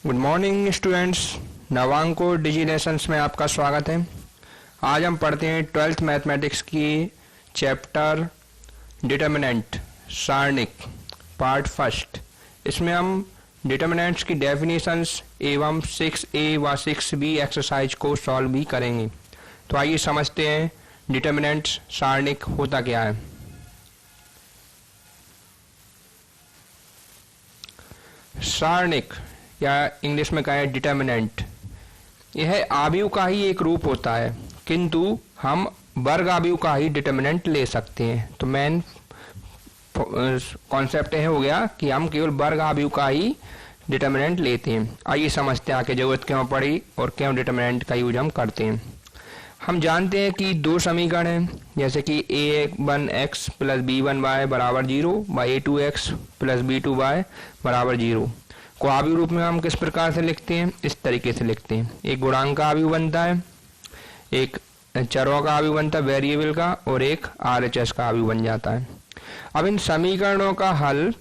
Good morning students, नवांको डिजिनेशंस में आपका स्वागत है। आज हम पढ़ते हैं 12th मैथमेटिक्स की चैप्टर डिटर्मिनेंट सारणिक पार्ट फर्स्ट। इसमें हम डिटर्मिनेंट्स की डेफिनेशंस एवं 6A व 6B एक्सरसाइज को सॉल्व भी करेंगे। तो आइए समझते हैं डिटर्मिनेंट्स सारणिक होता क्या है। सारणिक या इंग्लिश में कहें डिटर्मिनेंट, यह आव्यूह का ही एक रूप होता है, किंतु हम वर्ग आव्यूह का ही डिटर्मिनेंट ले सकते हैं। तो मेन कॉन्सेप्ट यह हो गया कि हम केवल वर्ग आव्यूह का ही डिटर्मिनेंट लेते हैं। आइए समझते हैं आगे जरूरत क्यों पड़ी और क्यों डिटर्मिनेंट का यूज हम करते हैं। हम जानते हैं कि दो समीकरण हैं, जैसे कि a1x प्लस b1y बराबर 0 व a2x प्लस b2y बराबर 0 को आव्यूह रूप में हम किस प्रकार से लिखते हैं, इस तरीके से लिखते हैं। एक गुणांक का आव्यूह बनता है, एक चरों का आव्यूह बनता है वेरिएबल का, और एक RHS का आव्यूह बन जाता है। अब इन समीकरणों का हल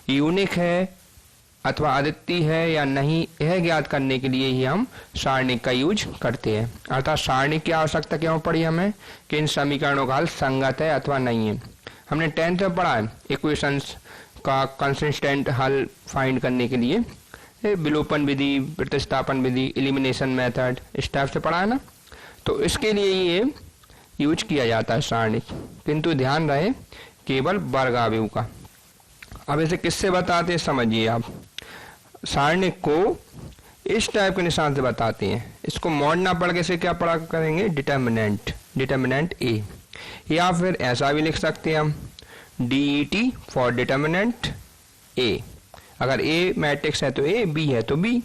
यूनिक है अथवा अद्वितीय है या नहीं, यह ज्ञात करने के लिए ही हम सारणिक का यूज करते हैं। अर्थात सारणिक की आवश्यकता क्यों पड़ी हमें कि इन समीकरणों का हल संगत है अथवा नहीं है। हमने 10th में पढ़ा है इक्वेशंस का कंसिस्टेंट हल फाइंड करने के लिए विलोपन विधि, प्रतिस्थापन विधि, एलिमिनेशन मेथड, इस टाइप से पढ़ा है ना। तो इसके लिए ये यूज किया जाता है सारणिक, किंतु ध्यान रहे केवल वर्ग आव्यूह का। अब इसे किससे बताते हैं समझिए आप। सारणिक को इस टाइप के निशान से बताते हैं। इसको मॉड ना पढ़ के से क्या पढ़ा करेंगे, डिटर्मिनेंट A, या फिर ऐसा भी लिख सकते हैं हम DET फॉर डिटर्मिनेंट A। अगर A मैट्रिक्स है तो A, B है तो B,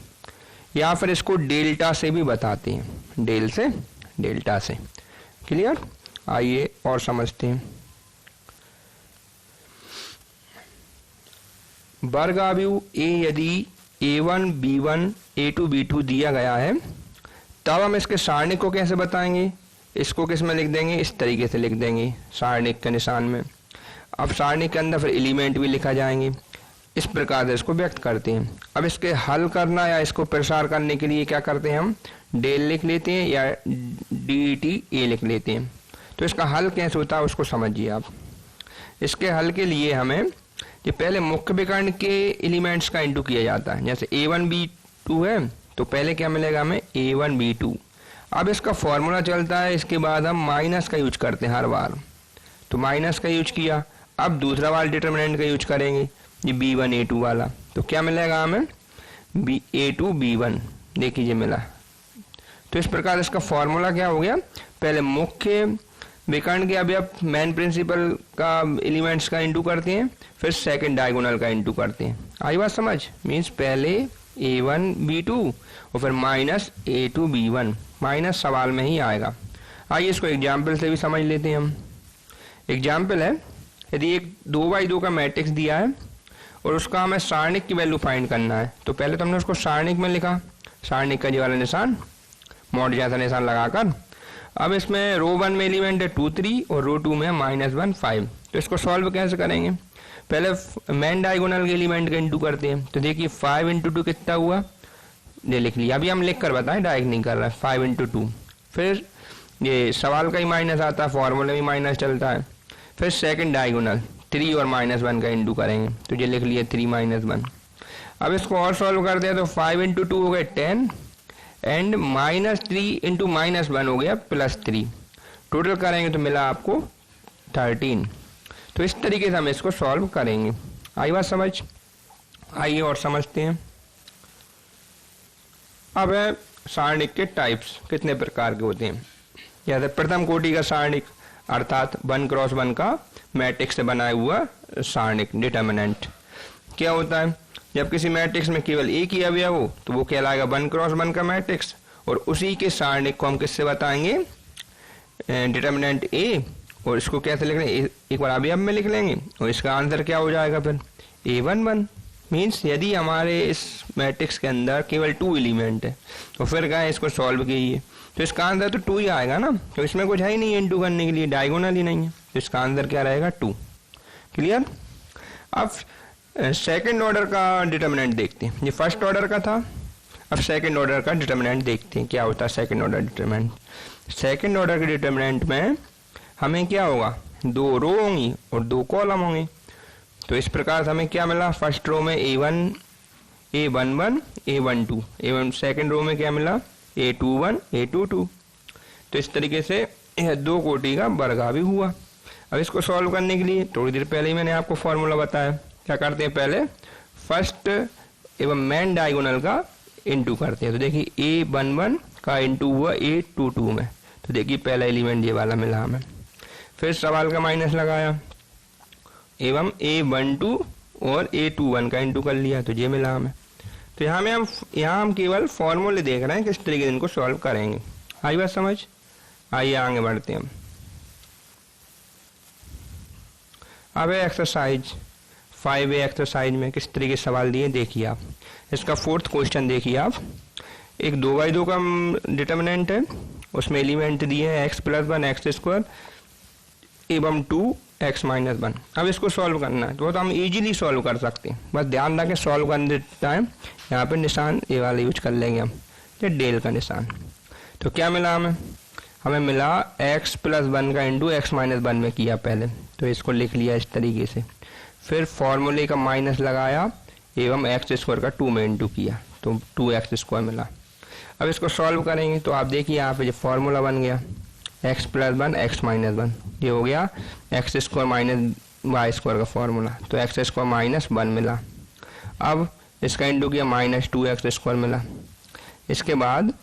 या फिर इसको डेल्टा से भी बताते हैं, डेल्टा से। क्लियर? आइए और समझते हैं। वर्ग आव्यूह A यदि A1 B1 A2 B2 दिया गया है, तब हम इसके सारणिक को कैसे बताएंगे। इसको किस में लिख देंगे, इस तरीके से लिख देंगे सारणिक के निशान में। अब सारणिक के अंदर फिर एलिमेंट भी लिखा जाएंगे, इस प्रकार से इसको व्यक्त करते हैं। अब इसके हल करना या इसको प्रसार करने के लिए क्या करते हैं, हम डेल लिख लेते हैं या DET A लिख लेते हैं। तो इसका हल कैसे होता है उसको समझिए आप। इसके हल के लिए हमें ये पहले मुख्य विकर्ण के एलिमेंट्स का इंटू किया जाता है। जैसे A1 B2 है तो पहले क्या मिलेगा हमें, A1 B2। अब इसका फॉर्मूला चलता है, इसके बाद हम माइनस का यूज करते हैं हर बार। तो माइनस का यूज किया, अब दूसरा वाला डिटर्मिनेंट का यूज करेंगे, ये B1 A2 वाला। तो क्या मिलेगा हमें, A2 B1, देखिए मिला। तो इस प्रकार इसका फॉर्मूला क्या हो गया, पहले मुख्य विकर्ण के अवयव मेन प्रिंसिपल का एलिमेंट्स का इंटू करते हैं, फिर सेकंड डायगोनल का इंटू करते हैं। आई बात समझ, मीन्स पहले A1 B2 और फिर माइनस A2 B1, माइनस सवाल में ही आएगा। आइए इसको एग्जाम्पल से भी समझ लेते हैं हम। एग्जाम्पल है, यदि एक 2x2 का मैट्रिक्स दिया है और उसका हमें सारणिक की वैल्यू फाइंड करना है, तो पहले तो हमने उसको सारणिक में लिखा, सारणिक का जो वाला निशान मॉड जैसा निशान लगाकर। अब इसमें रो 1 में एलिमेंट है 2 3 और रो 2 में -1 5। तो इसको सॉल्व कैसे करेंगे, पहले मेन डायगोनल के एलिमेंट का इंटू करते हैं। तो देखिए 5 × 2 कितना हुआ, ये लिख लिया। अभी हम लिख कर बताएं, डायरेक्ट नहीं कर रहा है। 5 × 2, फिर ये सवाल का ही माइनस आता है, फॉर्मूले में माइनस चलता है। फिर सेकंड डायगोनल 3 और -1 का इंटू करेंगे, तो ये लिख लिया 3 -1। अब इसको और सॉल्व करते हैं तो 5 × 2 हो गए 10 एंड -3 × -1 हो गया +3। टोटल करेंगे तो मिला आपको 13। तो इस तरीके से हम इसको सॉल्व करेंगे। आई बात समझ, आइए और समझते हैं। अब है सारणिक के टाइप्स, कितने प्रकार के होते हैं। जैसे प्रथम कोटि का सारणिक, अर्थात 1 × 1 का मैट्रिक्स से बनाया हुआ सारणिक डिटर्मिनेंट। क्या होता है, जब किसी मैट्रिक्स में केवल एक ही अवयव हो तो वो कहलाएगा 1 × 1 का मैट्रिक्स, और उसी के सारणिक को हम किससे बताएंगे, डिटर्मिनेंट A। और इसको कैसे लिख लेंगे, एक बार अवयव में लिख लेंगे और इसका आंसर क्या हो जाएगा फिर A11। मीन्स यदि हमारे इस मैट्रिक्स के अंदर केवल 2 एलिमेंट है तो फिर क्या इसको सॉल्व कीजिए, तो इसका आंसर तो 2 ही आएगा ना। तो इसमें कुछ है ही नहीं इंटू करने के लिए, डायगोनल ही नहीं है, तो इसका आंसर क्या रहेगा 2। क्लियर? अब सेकंड ऑर्डर का डिटर्मिनेंट देखते हैं। ये फर्स्ट ऑर्डर का था, अब सेकंड ऑर्डर का डिटर्मिनेंट देखते हैं क्या होता है second order determinant. Second order के डिटर्मिनेंट में हमें क्या होगा, 2 रो होंगी और 2 कॉलम होंगे। तो इस प्रकार से हमें क्या मिला, फर्स्ट रो में A11 A11 A12 second row में क्या मिला A21 A22। तो इस तरीके से यह 2 कोटि का वर्गा भी हुआ। अब इसको सॉल्व करने के लिए थोड़ी देर पहले ही मैंने आपको फॉर्मूला बताया। क्या करते हैं, पहले फर्स्ट एवं मेन डायगोनल का इनटू करते हैं। तो देखिए A11 का इनटू हुआ A22 में, तो देखिए पहला एलिमेंट ये वाला मिला हमें। फिर सवाल का माइनस लगाया एवं A12 और A21 का इनटू कर लिया, तो ये मिला हमें। तो यहाँ हम केवल फॉर्मूले देख रहे हैं किस तरीके से इनको सॉल्व करेंगे। आई बात समझ, आइए आगे बढ़ते हैं। अब एक्सरसाइज 5A एक्सरसाइज में किस तरीके से सवाल दिए देखिए आप। इसका 4th क्वेश्चन देखिए आप। एक 2/2 का डिटर्मिनेंट है, उसमें एलिमेंट दिए हैं x+1 x² एवं 2x - 1। अब इसको सॉल्व करना है तो हम इजीली सॉल्व कर सकते हैं। बस ध्यान रखें सॉल्व करने टाइम यहाँ पे निशान ये वाला यूज कर लेंगे हम, ये डेल का निशान। तो क्या मिला हमें मिला x+1 का इंटू x - 1 में किया पहले, तो इसको लिख लिया इस तरीके से। फिर फॉर्मूले का माइनस लगाया एवं x² का 2 में इंटू किया, तो 2x² मिला। अब इसको सॉल्व करेंगे तो आप देखिए यहाँ पे जो फॉर्मूला बन गया x+1 x - 1, ये हो गया x² माइनस y² का फॉर्मूला, तो x² -1 मिला। अब इसका इंटू किया -2x² मिला। इसके बाद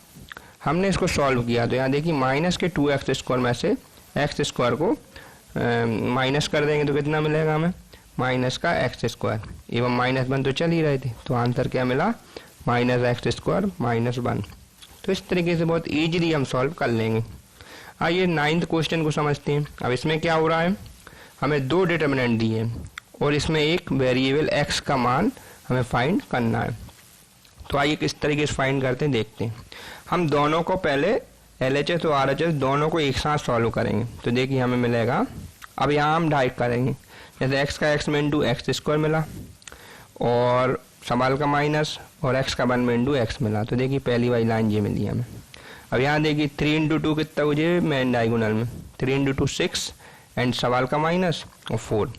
हमने इसको सॉल्व किया तो यहाँ देखिए माइनस के 2x² में से x² को माइनस कर देंगे तो कितना मिलेगा हमें, माइनस का x² एवं -1 तो चल ही रहे थे, तो आंसर क्या मिला -x² -1। तो इस तरीके से बहुत ईजिली हम सॉल्व कर लेंगे। आइए 9th क्वेश्चन को समझते हैं। अब इसमें क्या हो रहा है, हमें 2 डिटर्मिनेंट दिए हैं और इसमें एक वेरिएबल x का मान हमें फाइंड करना है। तो आइए किस तरीके से फाइंड करते हैं देखते हैं। हम दोनों को पहले LHS और RHS दोनों को एक साथ सॉल्व करेंगे। तो देखिए हमें मिलेगा, अब यहाँ हम डाइट करेंगे, जैसे x का x में इंटू x² मिला और सवाल का माइनस और x का 1 में इंटू x मिला। तो देखिए पहली वाली लाइन ये मिली हमें। अब यहाँ देखिए 3 × 2 कितना हो जाए मेन डायगोनल में, 3 × 2 6 एंड सवाल का माइनस और 4।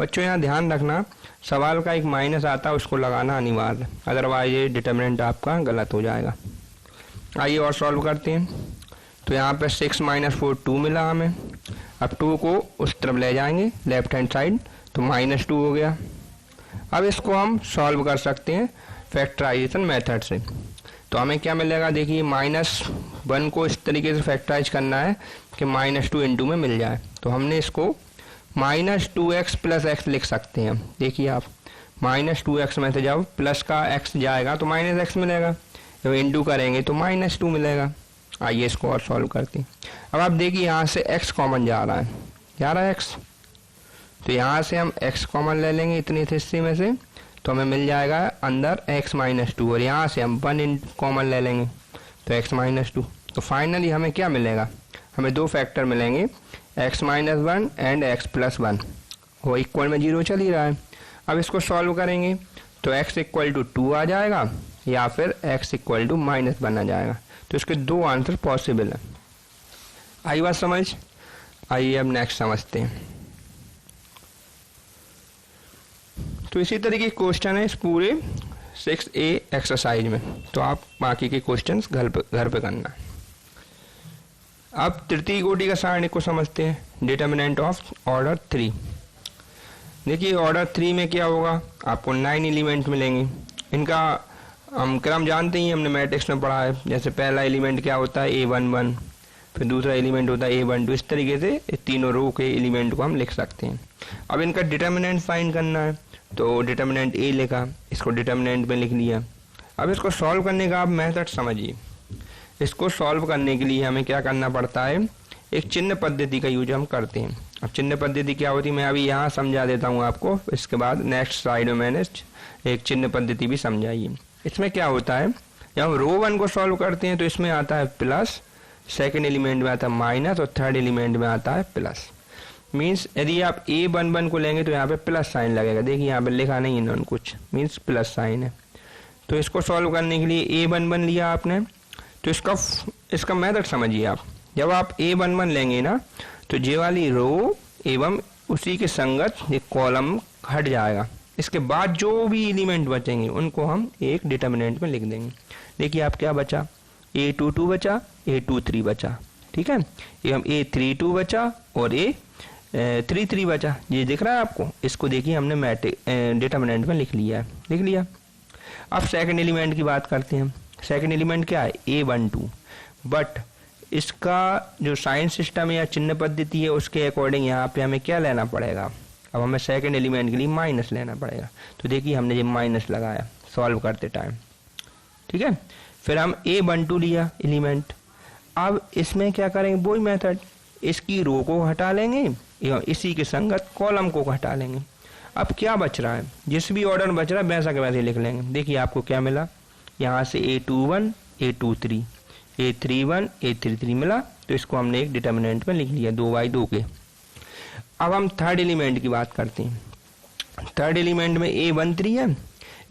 बच्चों यहाँ ध्यान रखना सवाल का एक माइनस आता है उसको लगाना अनिवार्य, अदरवाइज ये डिटर्मिनेंट आपका गलत हो जाएगा। आइए और सॉल्व करते हैं। तो यहाँ पे 6 - 4 2 मिला हमें। अब 2 को उस तरफ ले जाएंगे लेफ्ट हैंड साइड, तो -2 हो गया। अब इसको हम सॉल्व कर सकते हैं फैक्टराइजेशन मेथड से। तो हमें क्या मिलेगा, देखिए -1 को इस तरीके से फैक्टराइज करना है कि -2 × में मिल जाए। तो हमने इसको -2x + x लिख सकते हैं। देखिए आप -2x में से जब प्लस का x जाएगा तो -x मिलेगा, जब इंटू करेंगे तो -2 मिलेगा। आइए इसको और सॉल्व करते हैं। अब आप देखिए यहाँ से x कॉमन जा रहा है x, तो यहाँ से हम x कॉमन ले लेंगे इतने हिस्से में से, तो हमें मिल जाएगा अंदर x - 2 और यहाँ से हम 1 कॉमन ले लेंगे तो x - 2। तो फाइनली हमें क्या मिलेगा, हमें 2 फैक्टर मिलेंगे x - 1 एंड x + 1, वो इक्वल में 0 चल ही रहा है। अब इसको सॉल्व करेंगे तो x = 2 आ जाएगा या फिर x = -1 आ जाएगा। तो इसके 2 आंसर पॉसिबल है। आई बात समझ, आइए अब नेक्स्ट समझते हैं। तो इसी तरीके के क्वेश्चन है इस पूरे 6A एक्सरसाइज में, तो आप बाकी के क्वेश्चंस घर पे करना। अब तृतीय कोटि का सारणिक को समझते हैं, डिटर्मिनेंट ऑफ ऑर्डर 3। देखिए ऑर्डर 3 में क्या होगा, आपको 9 एलिमेंट मिलेंगे। इनका हम क्रम जानते ही, हमने मैट्रिक्स में पढ़ा है। जैसे पहला एलिमेंट क्या होता है A11, फिर दूसरा एलिमेंट होता है A12। इस तरीके से तीनों रो के एलिमेंट को हम लिख सकते हैं। अब इनका डिटर्मिनेंट फाइंड करना है, तो डिटर्मिनेंट A लिखा, इसको डिटर्मिनेंट में लिख लिया। अब इसको सॉल्व करने का आप मेथड समझिए। इसको सॉल्व करने के लिए हमें क्या करना पड़ता है, एक चिन्ह पद्धति का यूज हम करते हैं। अब चिन्ह पद्धति क्या होती है मैं अभी यहाँ समझा देता हूँ आपको, इसके बाद नेक्स्ट स्लाइड में मैंने एक चिन्ह पद्धति भी समझाई है। इसमें क्या होता है, जब हम रो 1 को सॉल्व करते हैं तो इसमें आता है प्लस, सेकेंड एलिमेंट में आता है माइनस और थर्ड एलिमेंट में आता है प्लस। मीन्स यदि आप A11 को लेंगे तो यहाँ पे प्लस साइन लगेगा। देखिए यहाँ पे लिखा नहीं इन्होंने कुछ, मीन्स प्लस साइन है। तो इसको सॉल्व करने के लिए A11 लिया आपने, तो इसका मेथड समझिए आप। जब आप A11 लेंगे ना तो ये वाली रो एवं उसी के संगत ये कॉलम हट जाएगा। इसके बाद जो भी एलिमेंट बचेंगे उनको हम एक डिटर्मिनेंट में लिख देंगे। देखिए आप क्या बचा, A22 बचा, A23 बचा, ठीक है, एवं A32 बचा और A33 बचा। ये दिख रहा है आपको, इसको देखिए हमने डिटर्मिनेंट में लिख लिया है, लिख लिया। अब सेकंड एलिमेंट की बात करते हैं। सेकंड एलिमेंट क्या है, A12, बट इसका जो साइन सिस्टम है या चिन्ह पद्धति है उसके अकॉर्डिंग यहाँ पे हमें क्या लेना पड़ेगा, अब हमें सेकंड एलिमेंट के लिए माइनस लेना पड़ेगा। तो देखिए हमने ये माइनस लगाया सॉल्व करते टाइम, ठीक है। फिर हम A12 लिया एलिमेंट, अब इसमें क्या करेंगे, वही मेथड, इसकी रो को हटा लेंगे एवं इसी के संगत कॉलम को हटा लेंगे। अब क्या बच रहा है, जिस भी ऑर्डर में बच रहा है वैसा के वैसे लिख लेंगे। देखिए आपको क्या मिला, यहाँ से A21, A23, A31, A33 मिला, तो इसको हमने एक डिटर्मिनेंट में लिख लिया 2/2 के। अब हम थर्ड एलिमेंट की बात करते हैं। थर्ड एलिमेंट में A13 है,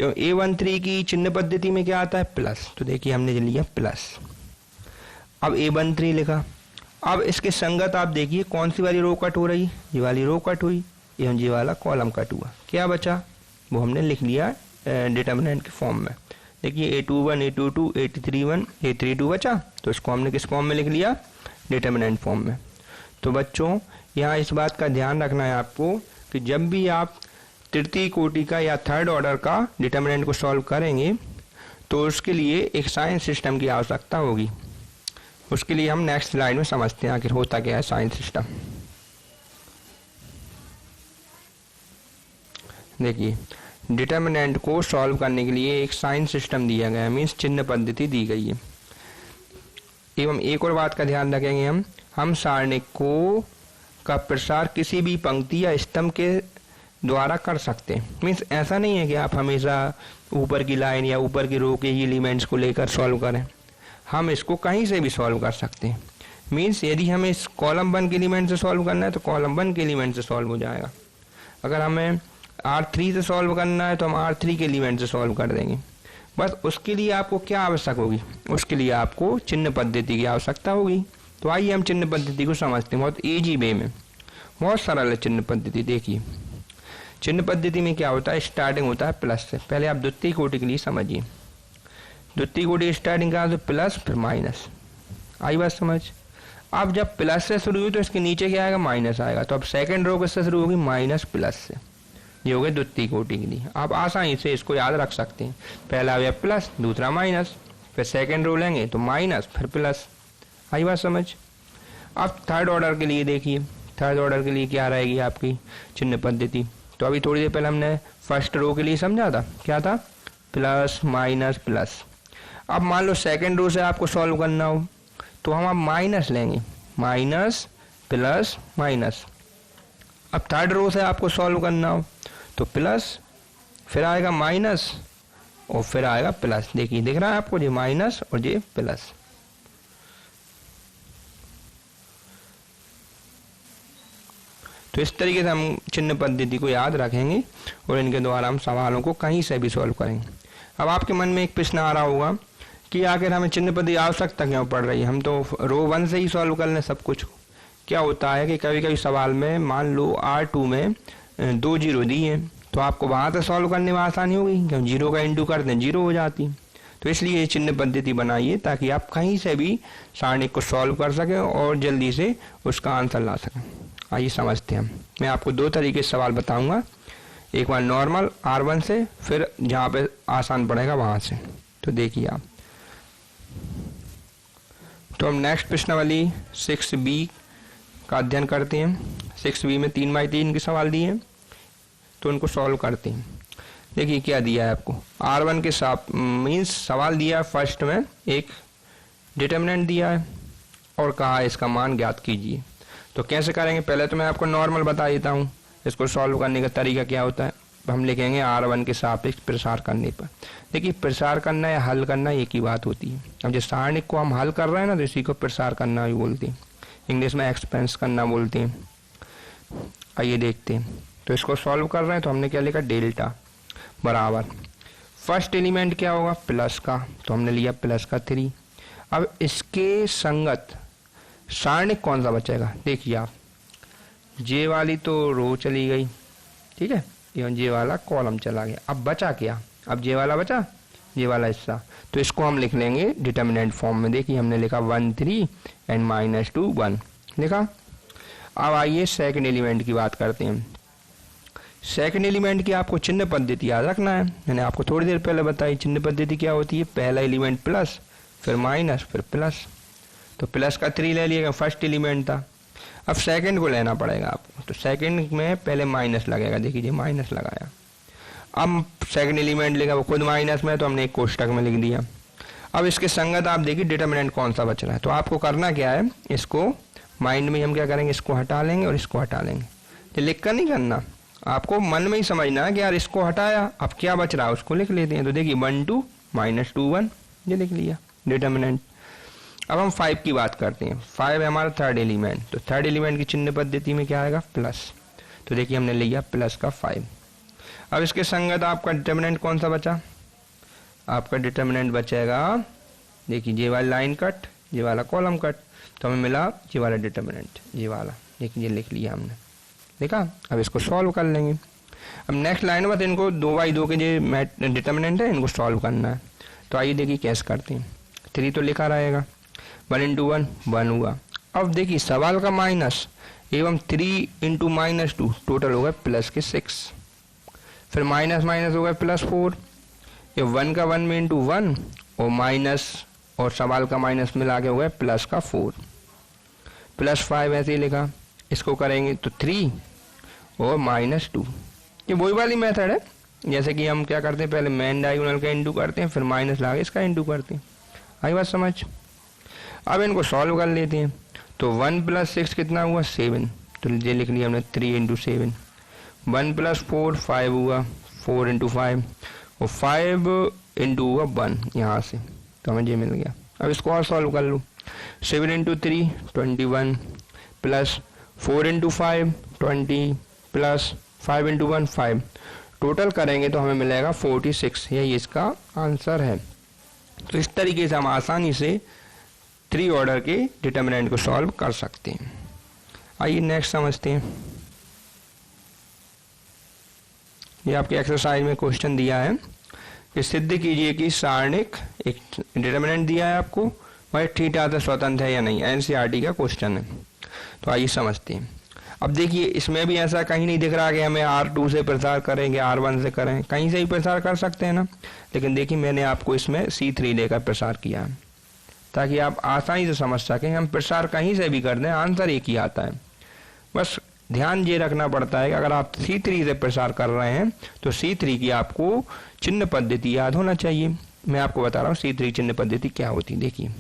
A13 की चिन्ह पद्धति में क्या आता है, प्लस, तो देखिए हमने लिया प्लस। अब A13 लिखा, अब इसके संगत आप देखिए कौन सी वाली रो कट हो रही, ये वाली रो कट हुई एवं ये वाला कॉलम कट हुआ। क्या बचा, वो हमने लिख लिया डिटर्मिनेंट के फॉर्म में। देखिए A21, A22, A31, A32 बचा, तो इसको हमने किस फॉर्म में लिख लिया, डिटर्मिनेंट फॉर्म में। तो बच्चों यहाँ इस बात का ध्यान रखना है आपको कि जब भी आप तृतीय कोटि का या थर्ड ऑर्डर का डिटर्मिनेंट को सॉल्व करेंगे तो उसके लिए एक साइन सिस्टम की आवश्यकता होगी। उसके लिए हम नेक्स्ट स्लाइड में समझते हैं आखिर होता क्या है साइन सिस्टम। देखिए डिटर्मिनेंट को सॉल्व करने के लिए एक साइन सिस्टम दिया गया है, मीन्स चिन्ह पद्धति दी गई है। एवं एक और बात का ध्यान रखेंगे, हम सारणिक को का प्रसार किसी भी पंक्ति या स्तंभ के द्वारा कर सकते हैं। मीन्स ऐसा नहीं है कि आप हमेशा ऊपर की लाइन या ऊपर की रो के ही एलिमेंट्स को लेकर सॉल्व करें, हम इसको कहीं से भी सॉल्व कर सकते हैं। मीन्स यदि हमें इस कॉलम 1 के एलिमेंट से सॉल्व करना है तो कॉलम 1 के एलिमेंट से सॉल्व हो जाएगा। अगर हमें R3 से सॉल्व करना है तो हम R3 के एलिमेंट से सॉल्व कर देंगे। बस उसके लिए आपको क्या आवश्यक होगी, उसके लिए आपको चिन्ह पद्धति की आवश्यकता होगी। तो आइए हम चिन्ह पद्धति को समझते हैं बहुत इजी वे में, बहुत सरल है चिन्ह पद्धति। देखिए चिन्ह पद्धति में क्या होता है, स्टार्टिंग होता है प्लस से। पहले आप द्वितीय कोटि के लिए समझिए, द्वितीय कोटि स्टार्टिंग कहाँ से, प्लस फिर माइनस। आई बात समझ। अब जब प्लस से शुरू हुई तो इसके नीचे क्या आएगा, माइनस आएगा। तो अब सेकंड रो किससे शुरू होगी, माइनस प्लस से। ये हो गए द्वितीय कोटि के लिए। आप आसानी से इसको याद रख सकते हैं, पहला आया प्लस, दूसरा माइनस, फिर सेकंड रो लेंगे तो माइनस फिर प्लस। आई बात समझ। अब थर्ड ऑर्डर के लिए देखिए, थर्ड ऑर्डर के लिए क्या रहेगी आपकी चिन्ह पद्धति। तो अभी थोड़ी देर पहले हमने फर्स्ट रो के लिए समझा था, क्या था, प्लस माइनस प्लस। अब मान लो सेकंड रो से आपको सॉल्व करना हो तो हम अब माइनस लेंगे, माइनस प्लस माइनस। अब थर्ड रो से आपको सॉल्व करना हो तो प्लस, फिर आएगा माइनस और फिर आएगा प्लस। देखिए दिख रहा है आपको, ये माइनस और ये प्लस। तो इस तरीके से हम चिन्ह पद्धति को याद रखेंगे और इनके द्वारा हम सवालों को कहीं से भी सॉल्व करेंगे। अब आपके मन में एक प्रश्न आ रहा होगा कि आखिर हमें चिन्ह पद्धति आवश्यकता क्यों पड़ रही है, हम तो रो 1 से ही सॉल्व कर लें सब कुछ। क्या होता है कि कभी कभी सवाल में मान लो R2 में 2 जीरो दी है तो आपको वहाँ से सॉल्व करने में आसानी होगी, क्यों जीरो का इंटू कर दें जीरो हो जाती। तो इसलिए ये चिन्ह पद्धति बनाइए ताकि आप कहीं से भी सारणी को सॉल्व कर सकें और जल्दी से उसका आंसर ला सकें। आइए समझते हैं। मैं आपको 2 तरीके से सवाल बताऊंगा, एक बार नॉर्मल R1 से, फिर जहाँ पे आसान पड़ेगा वहाँ से। तो देखिए आप, तो हम नेक्स्ट प्रश्नावली 6B का अध्ययन करते हैं। 6B में 3x3 के सवाल दिए हैं तो उनको सॉल्व करते हैं। देखिए क्या दिया है आपको, R1 के साथ मीन्स सवाल दिया है, फर्स्ट में एक डिटर्मिनेंट दिया है और कहा है इसका मान ज्ञात कीजिए। तो कैसे करेंगे, पहले तो मैं आपको नॉर्मल बता देता हूँ इसको सॉल्व करने का तरीका क्या होता है। हम लिखेंगे R1 के सापेक्ष प्रसार करने पर। देखिए प्रसार करना या हल करना एक ही बात होती है। अब जिस सारणिक को हम हल कर रहे हैं ना तो इसी को प्रसार करना भी बोलते हैं, इंग्लिश में एक्सपेंस करना बोलते हैं। आइए देखते हैं। तो इसको सॉल्व कर रहे हैं तो हमने क्या लिखा, डेल्टा बराबर फर्स्ट एलिमेंट क्या होगा, प्लस का, तो हमने लिया प्लस का 3। अब इसके संगत सारणिक कौन सा बचेगा, देखिए आप, जे वाली तो रो चली गई, ठीक है, एवं जे वाला कॉलम चला गया। अब बचा क्या, अब जे वाला बचा, जे वाला हिस्सा, तो इसको हम लिख लेंगे डिटर्मिनेंट फॉर्म में। देखिए हमने लिखा 1 3 एंड -2 1 लिखा। अब आइए सेकंड एलिमेंट की बात करते हैं। सेकंड एलिमेंट की आपको चिन्ह पद्धति याद रखना है, मैंने आपको थोड़ी देर पहले बताई। चिन्ह पद्धति क्या होती है, पहला एलिमेंट प्लस, फिर माइनस, फिर प्लस। तो प्लस का 3 ले लिएगा, फर्स्ट एलिमेंट था। अब सेकंड को लेना पड़ेगा आपको, तो सेकंड में पहले माइनस लगेगा, देखिए माइनस लगाया। अब सेकंड एलिमेंट लिखा, वो खुद माइनस में, तो हमने एक कोष्टक में लिख दिया। अब इसके संगत आप देखिए डिटर्मिनेंट कौन सा बच रहा है, तो आपको करना क्या है, इसको माइंड में हम क्या करेंगे, इसको हटा लेंगे और इसको हटा लेंगे। ये लिख कर नहीं करना, आपको मन में ही समझना है कि यार इसको हटाया, अब क्या बच रहा है उसको लिख लेते हैं। तो देखिए 1 2 -2 1, ये लिख लिया डिटर्मिनेंट। अब हम 5 की बात करते हैं। 5 है हमारा थर्ड एलिमेंट, तो थर्ड एलिमेंट की चिन्ह पद्धति में क्या आएगा, प्लस। तो देखिए हमने लिया प्लस का 5। अब इसके संगत आपका डिटर्मिनेंट कौन सा बचा, आपका डिटर्मिनेंट बचेगा, देखिए जे वाली लाइन कट, जे वाला कॉलम कट, तो हमें मिला जे वाला डिटर्मिनेंट, ये वाला, देखिए ये लिख लिया हमने, देखा। अब इसको सॉल्व कर लेंगे। अब नेक्स्ट लाइन में इनको 2/2 के जो डिटर्मिनेंट है इनको सॉल्व करना है। तो आइए देखिए कैसे करते हैं। 3 तो लिखा रहेगा, 1 × 1 1 हुआ। अब देखिए सवाल का माइनस एवं 3 × -2 टोटल हो गए प्लस के 6, फिर माइनस माइनस हो गए +4, ये 1 का 1 में × 1 और माइनस और सवाल का माइनस मिला के हो गए प्लस का 4, +5 ऐसे ही लिखा। इसको करेंगे तो 3 और -2, ये वही वाली मेथड है जैसे कि हम क्या करते हैं, पहले मेन डायगोनल का इंटू करते हैं, फिर माइनस लगा इसका इंटू करते हैं। आई बात समझ। अब इनको सॉल्व कर लेते हैं। तो 1 + 6 कितना हुआ, 7, तो ये लिख लिया हमने 3 × 7। 1 + 4 5 हुआ, 4 × 5 और 5 × हुआ 1 यहाँ से, तो हमें ये मिल गया। अब इसको और सॉल्व कर लो। 7 × 3 21 प्लस 4 × 5 20 प्लस 5 × 1 5, टोटल करेंगे तो हमें मिलेगा 46, यही इसका आंसर है। तो इस तरीके से हम आसानी से 3 ऑर्डर के डिटर्मिनेंट को सॉल्व कर सकते हैं। आइए नेक्स्ट समझते हैं। ये आपके एक्सरसाइज में क्वेश्चन दिया है कि सिद्ध कीजिए कि सारणिक, एक डिटर्मिनेंट दिया है आपको, वह थीटा से स्वतंत्र है या नहीं, एनसीईआरटी का क्वेश्चन है। तो आइए समझते हैं। अब देखिए इसमें भी ऐसा कहीं नहीं दिख रहा कि हमें R2 से प्रसार करेंगे, R1 से करें, कहीं से ही प्रसार कर सकते हैं ना। लेकिन देखिए मैंने आपको इसमें C3 लेकर प्रसार किया है ताकि आप आसानी से समझ सकें। हम प्रसार कहीं से भी कर दें, आंसर एक ही आता है। बस ध्यान ये रखना पड़ता है कि अगर आप C3 से प्रसार कर रहे हैं तो C3 की आपको चिन्ह पद्धति याद होना चाहिए। मैं आपको बता रहा हूँ C3 चिन्ह पद्धति क्या होती है। देखिए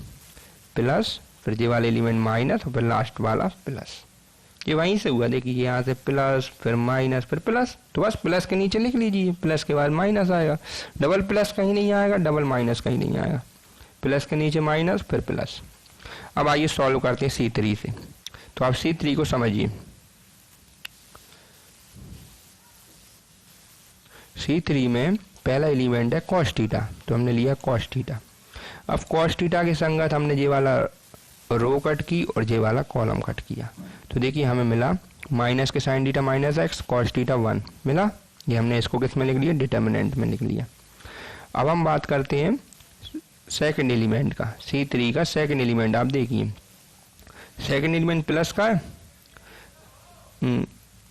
प्लस, फिर ये वाले एलिमेंट माइनस और फिर लास्ट वाला प्लस, ये वहीं से हुआ। देखिए यहाँ से प्लस, फिर माइनस, फिर प्लस, तो बस प्लस के नीचे लिख लीजिए, प्लस के बाद माइनस आएगा। डबल प्लस कहीं नहीं आएगा, डबल माइनस कहीं नहीं आएगा, प्लस के नीचे माइनस फिर प्लस। अब आइए सॉल्व करते हैं C3 से। तो आप C3 को समझिए। C3 में पहला एलिमेंट है cos थीटा, तो हमने लिया cos थीटा। अब cos थीटा के संगत हमने ये वाला रो कट की और ये वाला कॉलम कट किया। तो देखिए हमें मिला माइनस के sine theta minus x cos theta 1 मिला। ये हमने इसको किस में लिख लिया, डिटर्मिनेंट में लिख लिया। अब हम बात करते हैं सेकंड एलिमेंट का, C3 का सेकंड एलिमेंट। आप देखिए सेकंड एलिमेंट प्लस का है,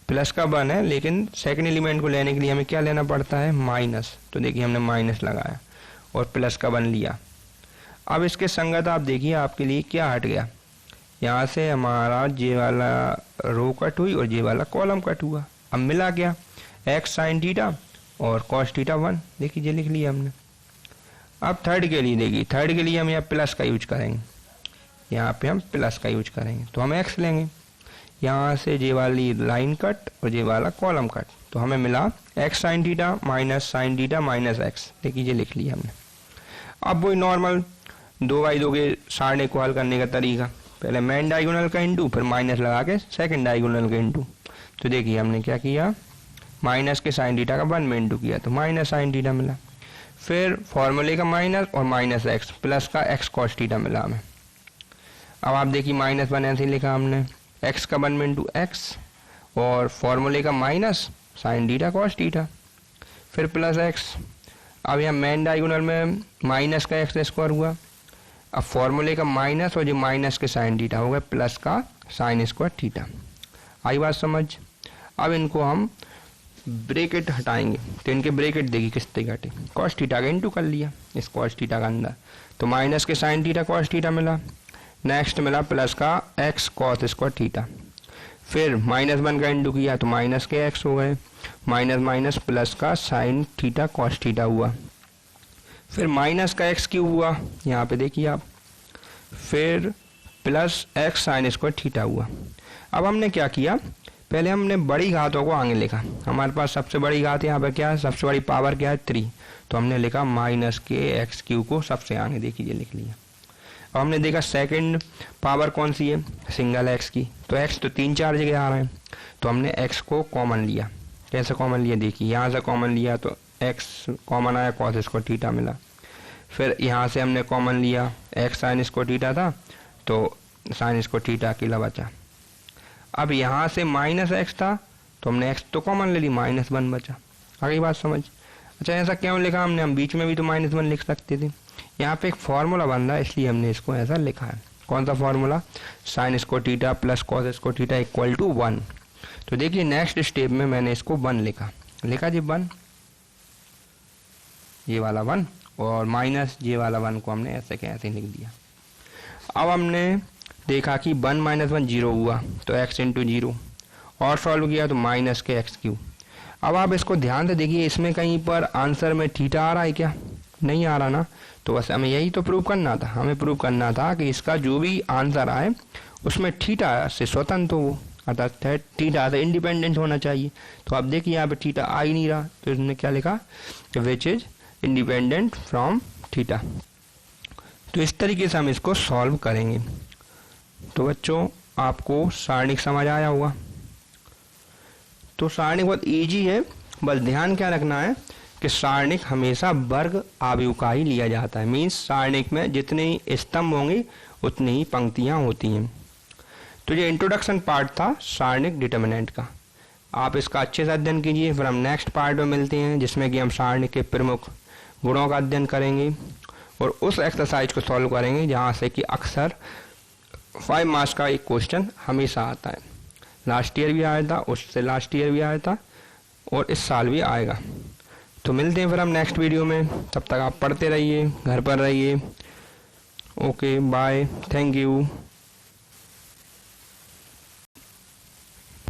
प्लस का 1 है, लेकिन सेकंड एलिमेंट को लेने के लिए हमें क्या लेना पड़ता है, माइनस। तो देखिए हमने माइनस लगाया और प्लस का 1 लिया। अब इसके संगत आप देखिए आपके लिए क्या हट गया, यहाँ से हमारा ये वाला रो कट हुई और ये वाला कॉलम कट हुआ। अब मिला क्या, एक्स साइन थीटा और cos थीटा 1, देखिए ये लिख लिया हमने। अब थर्ड के लिए देखिए, थर्ड के लिए हम यहाँ प्लस का यूज करेंगे, यहाँ पे हम प्लस का यूज करेंगे, तो हम एक्स लेंगे। यहाँ से ये वाली लाइन कट और ये वाला कॉलम कट, तो हमें मिला x sine theta minus sine theta minus x, देखिए ये लिख लिया हमने। अब वही नॉर्मल 2/2 के सारणी को हल करने का तरीका, पहले मेन डायगोनल का इंटू, फिर माइनस लगा के सेकंड डायगोनल का इंटू। तो देखिए हमने क्या किया, माइनस के साइन थीटा का 1 में इंटू किया तो माइनस साइन थीटा मिला। फिर फॉर्मूले का माइनस और माइनस एक्स प्लस का एक्स कॉस थीटा मिला हमें। अब आप देखिए -1 ऐसे ही लिखा हमने, एक्स का 1 इंटू एक्स और फॉर्मूले का minus sine theta cos theta, फिर प्लस एक्स। अब यहाँ मेन डायगोनल में माइनस का एक्स स्क्वायर हुआ, अब फॉर्मूले का माइनस और जो माइनस के साइन थीटा हो गया प्लस का साइन स्क्वायर थीटा। आई बात समझ। अब इनको हम ब्रैकेट हटाएंगे तो इनके ब्रैकेट देखिए किस तरीके घटे, कॉस थीटा का इंटू कर लिया इस कॉस थीटा का अंदर, तो माइनस के साइन थीटा कॉस थीटा मिला। नेक्स्ट मिला प्लस का एक्स कॉस स्क्वायर थीटा, फिर -1 का इंटू किया तो माइनस के एक्स हो गए, माइनस माइनस प्लस का साइन थीटा कॉस थीटा हुआ, फिर माइनस का एक्स क्यूब हुआ यहाँ पे देखिए आप, फिर plus x sign square theta हुआ। अब हमने क्या किया, पहले हमने बड़ी घातों को आगे लिखा, हमारे पास सबसे बड़ी घात यहाँ पे क्या है, सबसे बड़ी पावर क्या है 3, तो हमने लिखा माइनस के एक्स क्यूब को सबसे आगे देखिए लिख लिया। अब हमने देखा सेकंड पावर कौन सी है, सिंगल एक्स की, तो एक्स तो 3-4 जगह आ रहे हैं, तो हमने एक्स को कॉमन लिया। कैसे कॉमन लिया देखिए, यहाँ से कॉमन लिया तो एक्स कॉमन आया, कॉस स्क्वायर थीटा मिला। फिर यहाँ से हमने कॉमन लिया, एक्स साइन स्क्वायर थीटा था तो साइन स्क्वायर थीटा अकेला बचा। अब यहाँ से माइनस एक्स था तो हमने एक्स तो कॉमन ले ली, -1 बचा। आगे बात समझ। अच्छा ऐसा क्यों लिखा हमने, हम बीच में भी तो -1 लिख सकते थे। यहाँ पे एक फार्मूला बन रहा है इसलिए हमने इसको ऐसा लिखा है। कौन सा formula, sine square theta plus cos square theta equal to 1। तो देखिए नेक्स्ट स्टेप में मैंने इसको 1 लिखा जी 1, ये वाला 1 और माइनस ये वाला 1 को हमने ऐसे के ऐसे लिख दिया। अब हमने देखा कि 1 - 1 0 हुआ तो x इंटू 0 और सॉल्व किया तो माइनस के एक्स क्यूब। अब आप इसको ध्यान से देखिए, इसमें कहीं पर आंसर में थीटा आ रहा है क्या, नहीं आ रहा ना, तो बस हमें यही तो प्रूव करना था। हमें प्रूव करना था कि इसका जो भी आंसर आए उसमें थीटा से स्वतंत्र हो, अर्थात थीटा से इंडिपेंडेंट होना चाहिए। तो आप देखिए यहाँ पे थीटा आ ही नहीं रहा, तो इसने क्या लिखा, which is independent from theta. तो इस तरीके से हम इसको सॉल्व करेंगे। तो बच्चों आपको सारणिक समझ आया होगा। तो सारणिक बहुत इजी है, बस ध्यान क्या रखना है कि सारणिक हमेशा वर्ग आव्यूह का ही लिया जाता है। मीन्स सारणिक में जितने ही स्तंभ होंगे उतनी ही पंक्तियां होती हैं। तो ये इंट्रोडक्शन पार्ट था सारणिक डिटर्मिनेंट का, आप इसका अच्छे से अध्ययन कीजिए। फिर हम नेक्स्ट पार्ट में मिलते हैं जिसमें कि हम सारणिक के प्रमुख गुणों का अध्ययन करेंगे और उस एक्सरसाइज को सॉल्व करेंगे जहाँ से कि अक्सर 5 मार्क्स का एक क्वेश्चन हमेशा आता है। लास्ट ईयर भी आया था, उससे लास्ट ईयर भी आया था और इस साल भी आएगा। तो मिलते हैं फिर हम नेक्स्ट वीडियो में, तब तक आप पढ़ते रहिए, घर पर रहिए। Okay bye, thank you.